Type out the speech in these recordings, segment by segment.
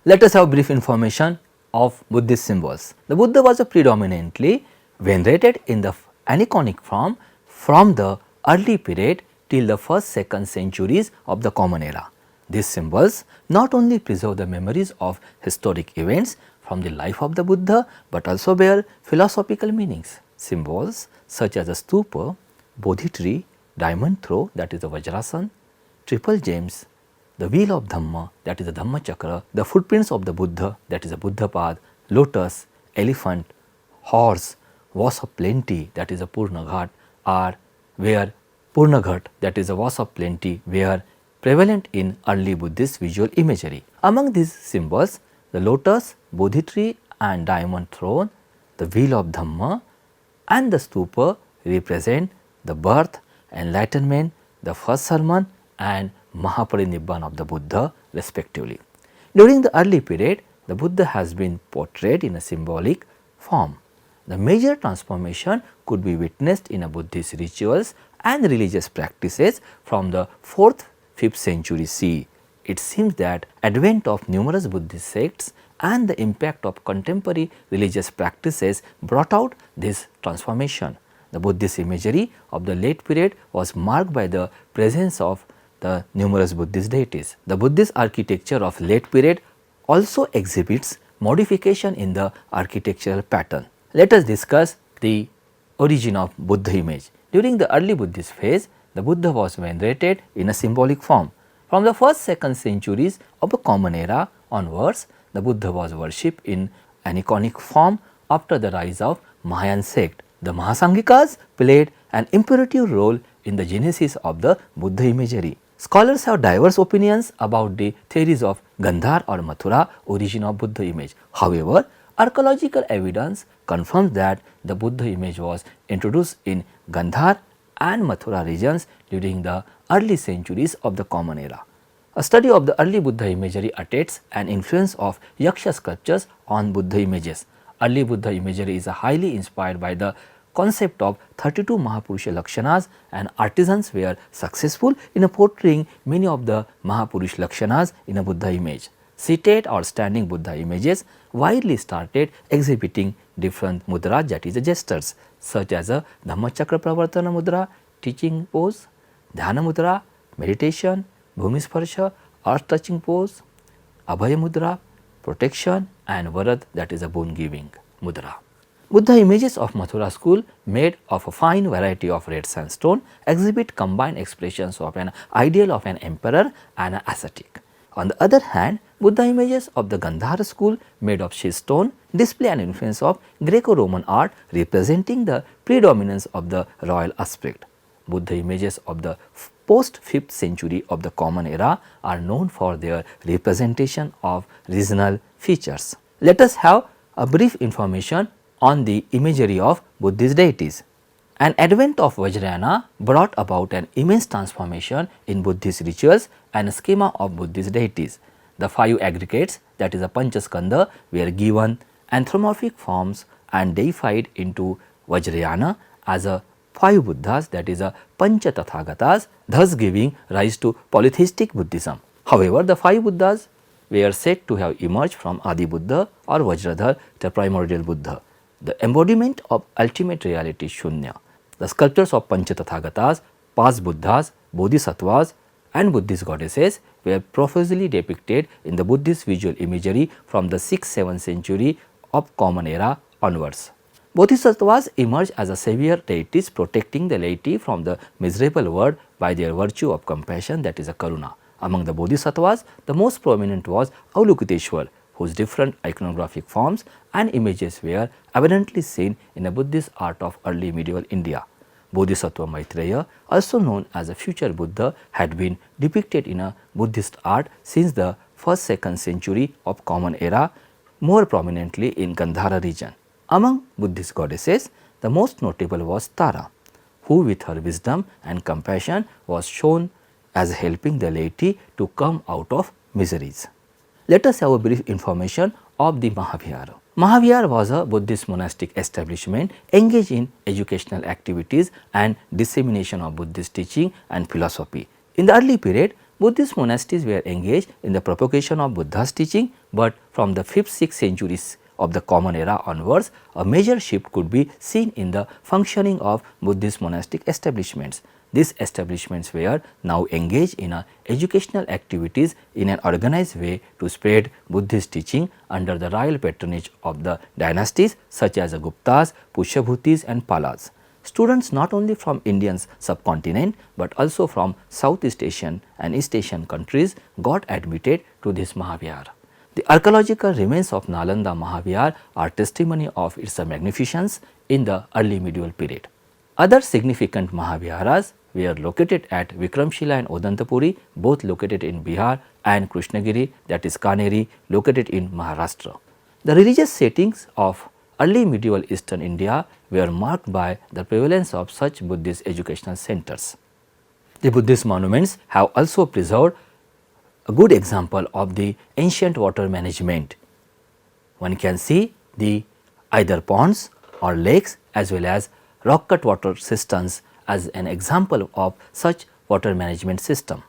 Let us have brief information of Buddhist symbols. The Buddha was predominantly venerated in the aniconic form from the early period till the 1st-2nd centuries of the Common Era. These symbols not only preserve the memories of historic events from the life of the Buddha, but also bear philosophical meanings. Symbols such as the stupa, Bodhi tree, diamond throw, that is the Vajrasan, triple gems, the wheel of Dhamma, that is the Dhamma Chakra, the footprints of the Buddha, that is the Buddha path, lotus, elephant, horse, vase of plenty, that is the Purna Ghat, are where Purna Ghat, that is the vase of plenty, were prevalent in early Buddhist visual imagery. Among these symbols, the lotus, Bodhi tree and diamond throne, the wheel of Dhamma and the stupa represent the birth, enlightenment, the first sermon and Mahaparinirvana of the Buddha respectively. During the early period, the Buddha has been portrayed in a symbolic form. The major transformation could be witnessed in a Buddhist rituals and religious practices from the 4th-5th century CE. It seems that advent of numerous Buddhist sects and the impact of contemporary religious practices brought out this transformation. The Buddhist imagery of the late period was marked by the presence of the numerous Buddhist deities. The Buddhist architecture of late period also exhibits modification in the architectural pattern. Let us discuss the origin of Buddha image. During the early Buddhist phase, the Buddha was venerated in a symbolic form. From the 1st-2nd centuries of the Common Era onwards, the Buddha was worshipped in aniconic form after the rise of Mahayan sect. The Mahasanghikas played an imperative role in the genesis of the Buddha imagery. Scholars have diverse opinions about the theories of Gandhar or Mathura origin of Buddha image. However, archaeological evidence confirms that the Buddha image was introduced in Gandhar and Mathura regions during the early centuries of the Common Era. A study of the early Buddha imagery attests an influence of Yaksha sculptures on Buddha images. Early Buddha imagery is highly inspired by the concept of 32 Mahapurusha Lakshanas, and artisans were successful in portraying many of the Mahapurush Lakshanas in a Buddha image. Seated or standing Buddha images widely started exhibiting different mudras, that is the gestures, such as a Dhammachakra Pravartana mudra, teaching pose, Dhyana mudra, meditation, Bhumisparsha, earth touching pose, Abhaya mudra, protection and Varad, that is a boon giving mudra. Buddha images of Mathura school, made of a fine variety of red sandstone, exhibit combined expressions of an ideal of an emperor and an ascetic. On the other hand, Buddha images of the Gandhara school, made of schist stone, display an influence of Greco-Roman art representing the predominance of the royal aspect. Buddha images of the post 5th century of the Common Era are known for their representation of regional features. Let us have a brief information on the imagery of Buddhist deities. An advent of Vajrayana brought about an immense transformation in Buddhist rituals and schema of Buddhist deities. The 5 aggregates, that is a Panchaskandha, were given anthropomorphic forms and deified into Vajrayana as a 5 Buddhas, that is a Pancha Tathagatas, thus giving rise to polytheistic Buddhism. However, the 5 Buddhas were said to have emerged from Adi Buddha or Vajradhar, the primordial Buddha, the embodiment of ultimate reality Shunya. The sculptures of Pancha Tathagatas, past Buddhas, Bodhisattvas and Buddhist goddesses were profusely depicted in the Buddhist visual imagery from the 6th-7th century of Common Era onwards. Bodhisattvas emerged as a savior deities protecting the laity from the miserable world by their virtue of compassion, that is a Karuna. Among the Bodhisattvas, the most prominent was Avalokiteshwar, whose different iconographic forms and images were abundantly seen in the Buddhist art of early medieval India. Bodhisattva Maitreya, also known as a future Buddha, had been depicted in a Buddhist art since the 1st-2nd century of Common Era, more prominently in Gandhara region. Among Buddhist goddesses, the most notable was Tara, who with her wisdom and compassion was shown as helping the laity to come out of miseries. Let us have a brief information of the Mahavihara. Mahavihara was a Buddhist monastic establishment engaged in educational activities and dissemination of Buddhist teaching and philosophy. In the early period, Buddhist monasteries were engaged in the propagation of Buddha's teaching, but from the 5th-6th centuries of the Common Era onwards, a major shift could be seen in the functioning of Buddhist monastic establishments. These establishments were now engaged in educational activities in an organized way to spread Buddhist teaching under the royal patronage of the dynasties such as the Guptas, Pushyabhutis and Palas. Students not only from Indian subcontinent, but also from Southeast Asian and East Asian countries got admitted to this Mahavihar. The archaeological remains of Nalanda Mahavihar are testimony of its magnificence in the early medieval period. Other significant Mahaviharas were located at Vikramshila and Odantapuri, both located in Bihar, and Krishnagiri, that is Kaneri, located in Maharashtra. The religious settings of early medieval Eastern India were marked by the prevalence of such Buddhist educational centers. The Buddhist monuments have also preserved a good example of the ancient water management. One can see the either ponds or lakes as well as rock cut water systems as an example of such water management system.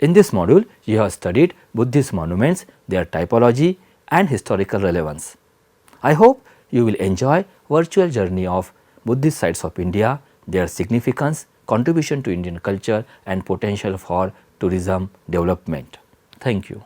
In this module, you have studied Buddhist monuments, their typology and historical relevance. I hope you will enjoy virtual journey of Buddhist sites of India, their significance, contribution to Indian culture and potential for tourism development. Thank you.